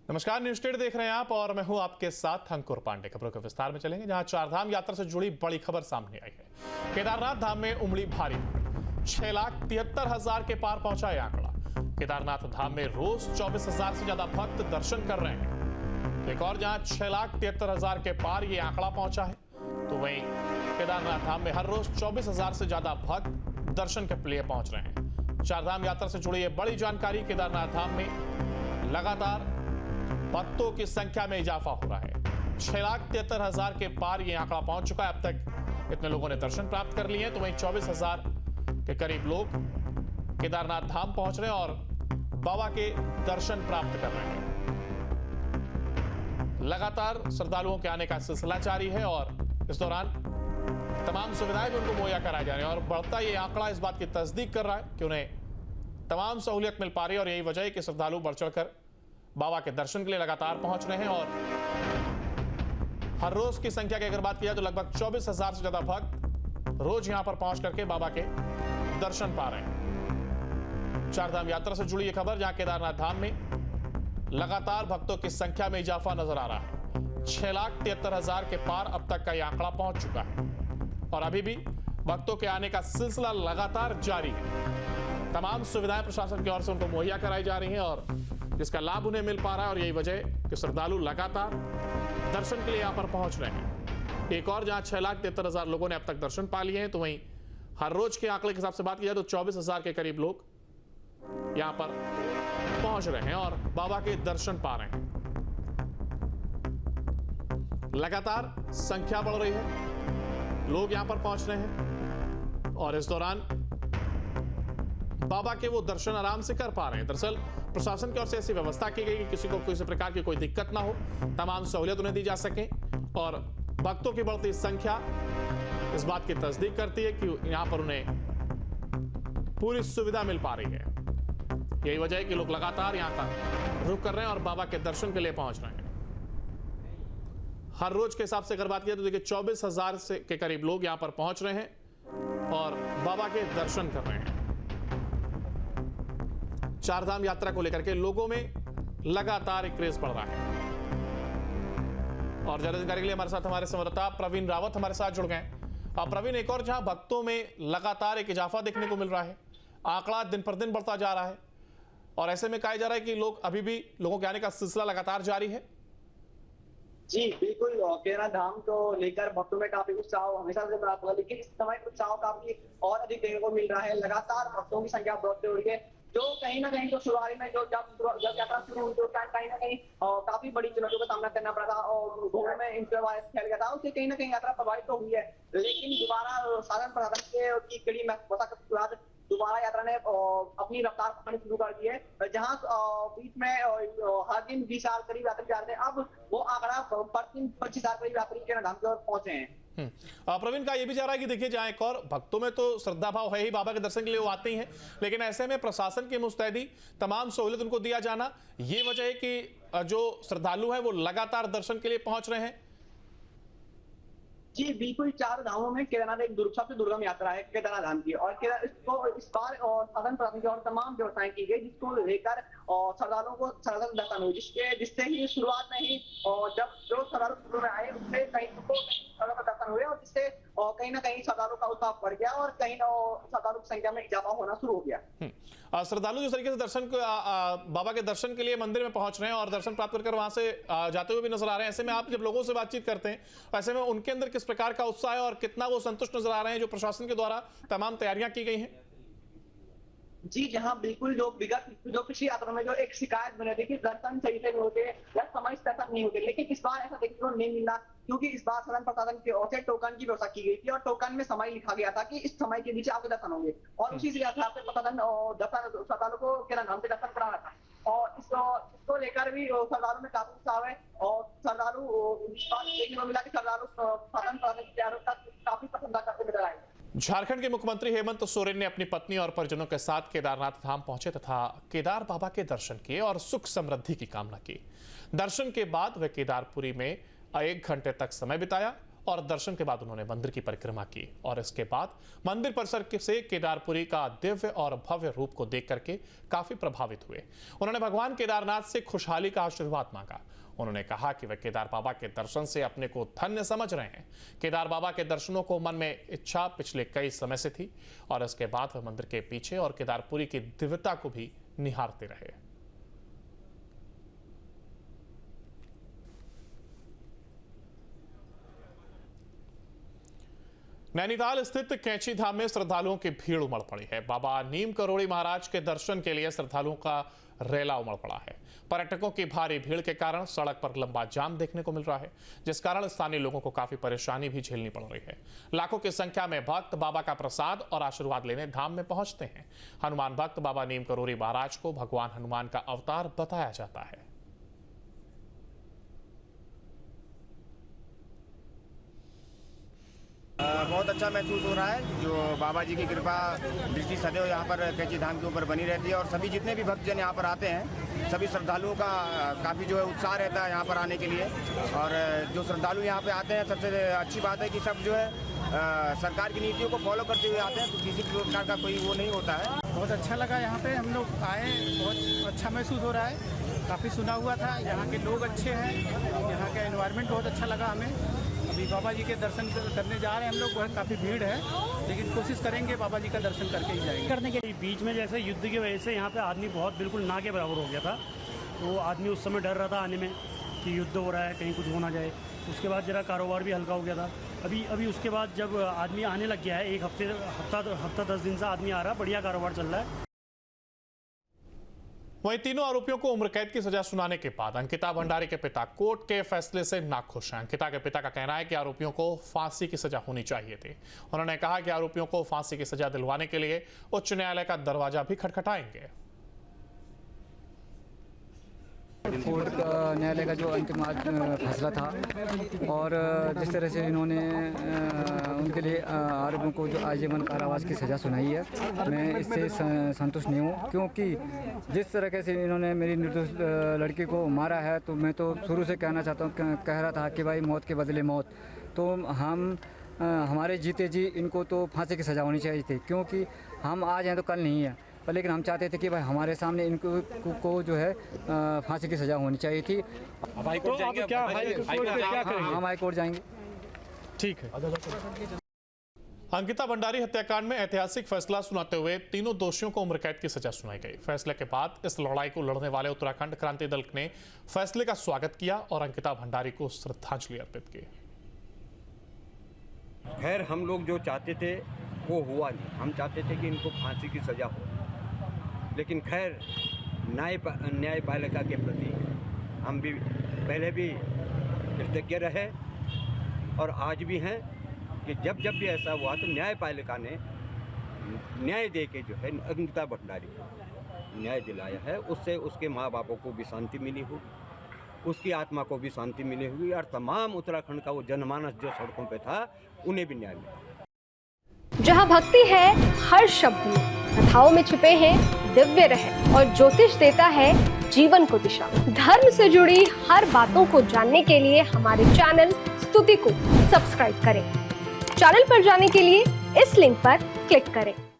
नमस्कार, news state देख रहे हैं आप और मैं हूं आपके साथ अंकुर पांडे। खबरों के विस्तार में चलेंगे, जहां चारधाम यात्रा से जुड़ी बड़ी खबर सामने आई है। केदारनाथ धाम में उमड़ी भारी भीड़, 6,73,000 के पार पहुंचा यह आंकड़ा। केदारनाथ धाम में रोज 24,000 से ज्यादा भक्त दर्शन कर रहे हैं। एक और जहां 6,73,000 के पार ये आंकड़ा पहुंचा है, तो वहीं केदारनाथ धाम में हर रोज 24,000 से ज्यादा भक्त दर्शन के लिए पहुंच रहे हैं। चारधाम यात्रा से जुड़ी ये बड़ी जानकारी। केदारनाथ धाम में लगातार भक्तों की संख्या में इजाफा हो रहा है। 6,73,000 के पार ये आंकड़ा पहुंच चुका है। अब तक इतने लोगों ने दर्शन प्राप्त कर लिए हैं, तो वहीं 24,000 के करीब लोग केदारनाथ धाम पहुंच रहे हैं और बाबा के दर्शन प्राप्त कर रहे हैं। लगातार श्रद्धालुओं के आने का सिलसिला जारी है और इस दौरान तमाम सुविधाएं भी उनको मुहैया कराई जा रही हैं और बढ़ता ये आंकड़ा इस बात की तस्दीक कर रहा है कि उन्हें तमाम सहूलियत मिल पा रही है। और यही वजह है कि श्रद्धालु बढ़ चढ़कर बाबा के दर्शन के लिए लगातार पहुंच रहे हैं। और हर रोज की संख्या की अगर बात की जाए तो लगभग 24,000 से ज्यादा भक्त रोज यहां पर पहुंच करके बाबा के दर्शन पा रहे हैं। चारधाम यात्रा से जुड़ी यह खबर, जहां केदारनाथ धाम में लगातार भक्तों की संख्या में इजाफा नजर आ रहा है। 6,73,000 के पार अब तक का यह आंकड़ा पहुंच चुका है और अभी भी भक्तों के आने का सिलसिला लगातार जारी है। तमाम सुविधाएं प्रशासन की ओर से उनको मुहैया कराई जा रही हैं और जिसका लाभ उन्हें मिल पा रहा है। और यही वजह है कि श्रद्धालु लगातार दर्शन के लिए यहां पर पहुंच रहे हैं। एक और जहां 6,73,000 लोगों ने अब तक दर्शन पा लिए हैं, तो वहीं हर रोज के आंकड़े के हिसाब से बात की जाए तो 24,000 के करीब लोग यहां पर पहुंच रहे हैं और बाबा के दर्शन पा रहे हैं। लगातार संख्या बढ़ रही है, लोग यहां पर पहुंच रहे हैं और इस दौरान बाबा के वो दर्शन आराम से कर पा रहे हैं। दरअसल प्रशासन की ओर से ऐसी व्यवस्था की गई कि किसी को किसी प्रकार की कोई दिक्कत ना हो, तमाम सहूलियत उन्हें दी जा सके और भक्तों की बढ़ती संख्या इस बात की तस्दीक करती है कि यहां पर उन्हें पूरी सुविधा मिल पा रही है। यही वजह है कि लोग लगातार यहां का रुख कर रहे हैं और बाबा के दर्शन के लिए पहुंच रहे हैं। हर रोज के हिसाब से अगर बात की जाए तो देखिए 24,000 से के करीब लोग यहां पर पहुंच रहे हैं और बाबा के दर्शन कर रहे हैं। चारधाम यात्रा को लेकर के लोगों में लगातार एक क्रेज बढ़ रहा है और ज्यादा जानकारी के लिए हमारे साथ हमारे संवाददाता प्रवीण रावत हमारे साथ जुड़ गए। प्रवीण, एक और जहां भक्तों में लगातार एक इजाफा देखने को मिल रहा है, आंकड़ा दिन पर दिन बढ़ता जा रहा है और ऐसे में कहा जा रहा है कि लोग अभी भी लोगों के आने का सिलसिला लगातार जारी है। जी बिल्कुल, केदारनाथ धाम को लेकर भक्तों में काफी उत्साह हमेशा से बना हुआ, लेकिन इस समय उत्साह काफी और अधिक देखने को मिल रहा है। लगातार भक्तों की संख्या बढ़ती हो रही है, जो कहीं ना कहीं तो शुरुआत में जब यात्रा शुरू हुई तो कहीं ना कहीं काफी बड़ी चुनौतियों का सामना करना पड़ा था और घोड़ों में इंटरवायरस फैल गया था, उससे कहीं ना कहीं यात्रा प्रभावित तो हुई है। लेकिन दोबारा साधन प्रशासन की कड़ी मशक्कत के बाद दोबारा यात्रा ने अपनी रफ्तार पकड़नी शुरू कर दी है। जहां बीच में हर दिन 20,000 करीब यात्री जा रहे थे, अब वो आंकड़ा प्रतिदिन 25,000 करीब यात्री केदारनाथ धाम की ओर पहुंचे हैं। प्रवीण, का ये भी जा रहा है कि देखिए, जहां एक और भक्तों में तो श्रद्धा भाव है ही, बाबा के दर्शन के लिए वो आते ही हैं, लेकिन ऐसे में प्रशासन की मुस्तैदी, तमाम सहूलियत उनको दिया जाना, ये वजह है कि जो श्रद्धालु हैं वो लगातार दर्शन के लिए पहुंच रहे हैं। जी बिल्कुल, चार धामों में केदारनाथ एक सबसे दुर्गम यात्रा है केदारनाथ धाम की और इस बार साधन प्रशासन की और तमाम व्यवस्थाएं की गई, जिसको लेकर श्रद्धालुओं को सरल दर्शन हुई, जिससे ही शुरुआत में ही जब जो श्रद्धालु शुरू में आए उससे कहीं दर्शन हुए और जिससे कहीं ना कहीं श्रद्धालु का उत्साह बढ़ गया और कहीं श्रद्धालु की संख्या में इजाफा होना शुरू हो गया। श्रद्धालु जिस तरीके से दर्शन बाबा के दर्शन के लिए मंदिर में पहुंच रहे हैं और दर्शन प्राप्त कर वहां से जाते हुए भी नजर आ रहे हैं, ऐसे में आप जब लोगों से बातचीत करते हैं, ऐसे में उनके अंदर किस प्रकार का उत्साह है और कितना वो संतुष्ट नजर आ रहे हैं जो प्रशासन के द्वारा तमाम तैयारियां की गई हैं? जी जहां बिल्कुल जो पिछली यात्रा में जो एक शिकायत बनी थी कि दर्शन सही से नहीं होते या समय से दर्शन नहीं होते, लेकिन इस बार ऐसा देखने को नहीं मिला, क्योंकि इस बार सदन प्रशासन की ओर से टोकन की व्यवस्था की गई थी और टोकन में समय लिखा गया था कि इस समय के बीच आपके दर्शन होंगे और उसी से श्रद्धालु को केदारनाथ धाम से दर्शन कराना था और इसको लेकर भी श्रद्धालु में काफी उत्साह है और श्रद्धालु देखने को मिला कि श्रद्धालु सदन प्रशासन की तैयारियों का काफी पसंद करते नजर आए। झारखंड के मुख्यमंत्री हेमंत सोरेन ने अपनी पत्नी और परिजनों के साथ केदारनाथ धाम पहुंचे तथा केदार बाबा के दर्शन किए और सुख समृद्धि की कामना की। दर्शन के बाद वे केदारपुरी में 1 घंटे तक समय बिताया और दर्शन के बाद उन्होंने मंदिर की परिक्रमा की और इसके बाद मंदिर परिसर से केदारपुरी का दिव्य और भव्य रूप को देख करके काफी प्रभावित हुए। उन्होंने भगवान केदारनाथ से खुशहाली का आशीर्वाद मांगा। उन्होंने कहा कि वे केदार बाबा के दर्शन से अपने को धन्य समझ रहे हैं। केदार बाबा के दर्शनों को मन में इच्छा पिछले कई समय से थी और इसके बाद वे मंदिर के पीछे और केदारपुरी की दिव्यता को भी निहारते रहे। नैनीताल स्थित कैंची धाम में श्रद्धालुओं की भीड़ उमड़ पड़ी है। बाबा नीम करोड़ी महाराज के दर्शन के लिए श्रद्धालुओं का रेला उमड़ पड़ा है। पर्यटकों की भारी भीड़ के कारण सड़क पर लंबा जाम देखने को मिल रहा है, जिस कारण स्थानीय लोगों को काफी परेशानी भी झेलनी पड़ रही है। लाखों की संख्या में भक्त बाबा का प्रसाद और आशीर्वाद लेने धाम में पहुंचते हैं। हनुमान भक्त बाबा नीम करोड़ी महाराज को भगवान हनुमान का अवतार बताया जाता है। बहुत अच्छा महसूस हो रहा है। जो बाबा जी की कृपा दृष्टि सदैव यहाँ पर कैंची धाम के ऊपर बनी रहती है और सभी जितने भी भक्तजन यहाँ पर आते हैं, सभी श्रद्धालुओं का काफ़ी जो है उत्साह रहता है यहाँ पर आने के लिए। और जो श्रद्धालु यहाँ पे आते हैं, सबसे अच्छी बात है कि सब जो है सरकार की नीतियों को फॉलो करते हुए आते हैं, तो किसी प्रकार का कोई वो नहीं होता है। बहुत अच्छा लगा यहाँ पे हम लोग आए, बहुत अच्छा महसूस हो रहा है। काफ़ी सुना हुआ था, यहाँ के लोग अच्छे हैं, यहाँ का एनवायरनमेंट बहुत अच्छा लगा हमें। अभी बाबा जी के दर्शन करने जा रहे हैं हम लोग, बहुत काफ़ी भीड़ है, लेकिन कोशिश करेंगे बाबा जी का दर्शन करके ही जाएंगे। करने के बीच में जैसे युद्ध की वजह से यहाँ पे आदमी बहुत बिल्कुल ना के बराबर हो गया था, तो आदमी उस समय डर रहा था आने में कि युद्ध हो रहा है, कहीं कुछ हो ना जाए। उसके बाद जरा कारोबार भी हल्का हो गया था। अभी उसके बाद जब आदमी आने लग गया है, एक हफ्ता 10 दिन से आदमी आ रहा है, बढ़िया कारोबार चल रहा है। वहीं तीनों आरोपियों को उम्र कैद की सजा सुनाने के बाद अंकिता भंडारी के पिता कोर्ट के फैसले से नाखुश हैं। अंकिता के पिता का कहना है कि आरोपियों को फांसी की सजा होनी चाहिए थी। उन्होंने कहा कि आरोपियों को फांसी की सजा दिलवाने के लिए उच्च न्यायालय का दरवाजा भी खटखटाएंगे। कोर्ट का न्यायालय का जो अंतिम फैसला था और जिस तरह से इन्होंने उनके लिए आरोपियों को जो आजीवन कारावास की सज़ा सुनाई है, मैं इससे संतुष्ट नहीं हूँ, क्योंकि जिस तरह से इन्होंने मेरी निर्दोष लड़की को मारा है, तो मैं तो शुरू से कहना चाहता हूँ, कह रहा था कि भाई मौत के बदले मौत। तो हम हमारे जीते जी इनको तो फांसी की सज़ा होनी चाहिए थी, क्योंकि हम आज हैं तो कल नहीं है, पर लेकिन हम चाहते थे कि भाई हमारे सामने इनको को जो है फांसी की सज़ा होनी चाहिए थी। तो आप क्या करेंगे? हम हाई कोर्ट जाएंगे। ठीक है। अंकिता भंडारी हत्याकांड में ऐतिहासिक फैसला सुनाते हुए तीनों दोषियों को उम्र कैद की सजा सुनाई गई। फैसले के बाद इस लड़ाई को लड़ने वाले उत्तराखंड क्रांति दल ने फैसले का स्वागत किया और अंकिता भंडारी को श्रद्धांजलि अर्पित की। खैर, हम लोग जो चाहते थे वो हुआ नहीं। हम चाहते थे कि इनको फांसी की सजा हो, लेकिन खैर न्यायपालिका के प्रति हम भी पहले भी कृतज्ञ रहे और आज भी हैं कि जब भी ऐसा हुआ तो न्यायपालिका ने न्याय दे के जो है अंकिता भंडारी को न्याय दिलाया है। उससे उसके माँ बापों को भी शांति मिली हो, उसकी आत्मा को भी शांति मिली हुई और तमाम उत्तराखंड का वो जनमानस जो सड़कों पे था उन्हें भी न्याय मिला। जहाँ भक्ति है हर शब्द में, कथाओं में छिपे हैं दिव्य रहस्य और ज्योतिष देता है जीवन को दिशा। धर्म से जुड़ी हर बातों को जानने के लिए हमारे चैनल स्तुति को सब्सक्राइब करें। चैनल पर जाने के लिए इस लिंक पर क्लिक करें।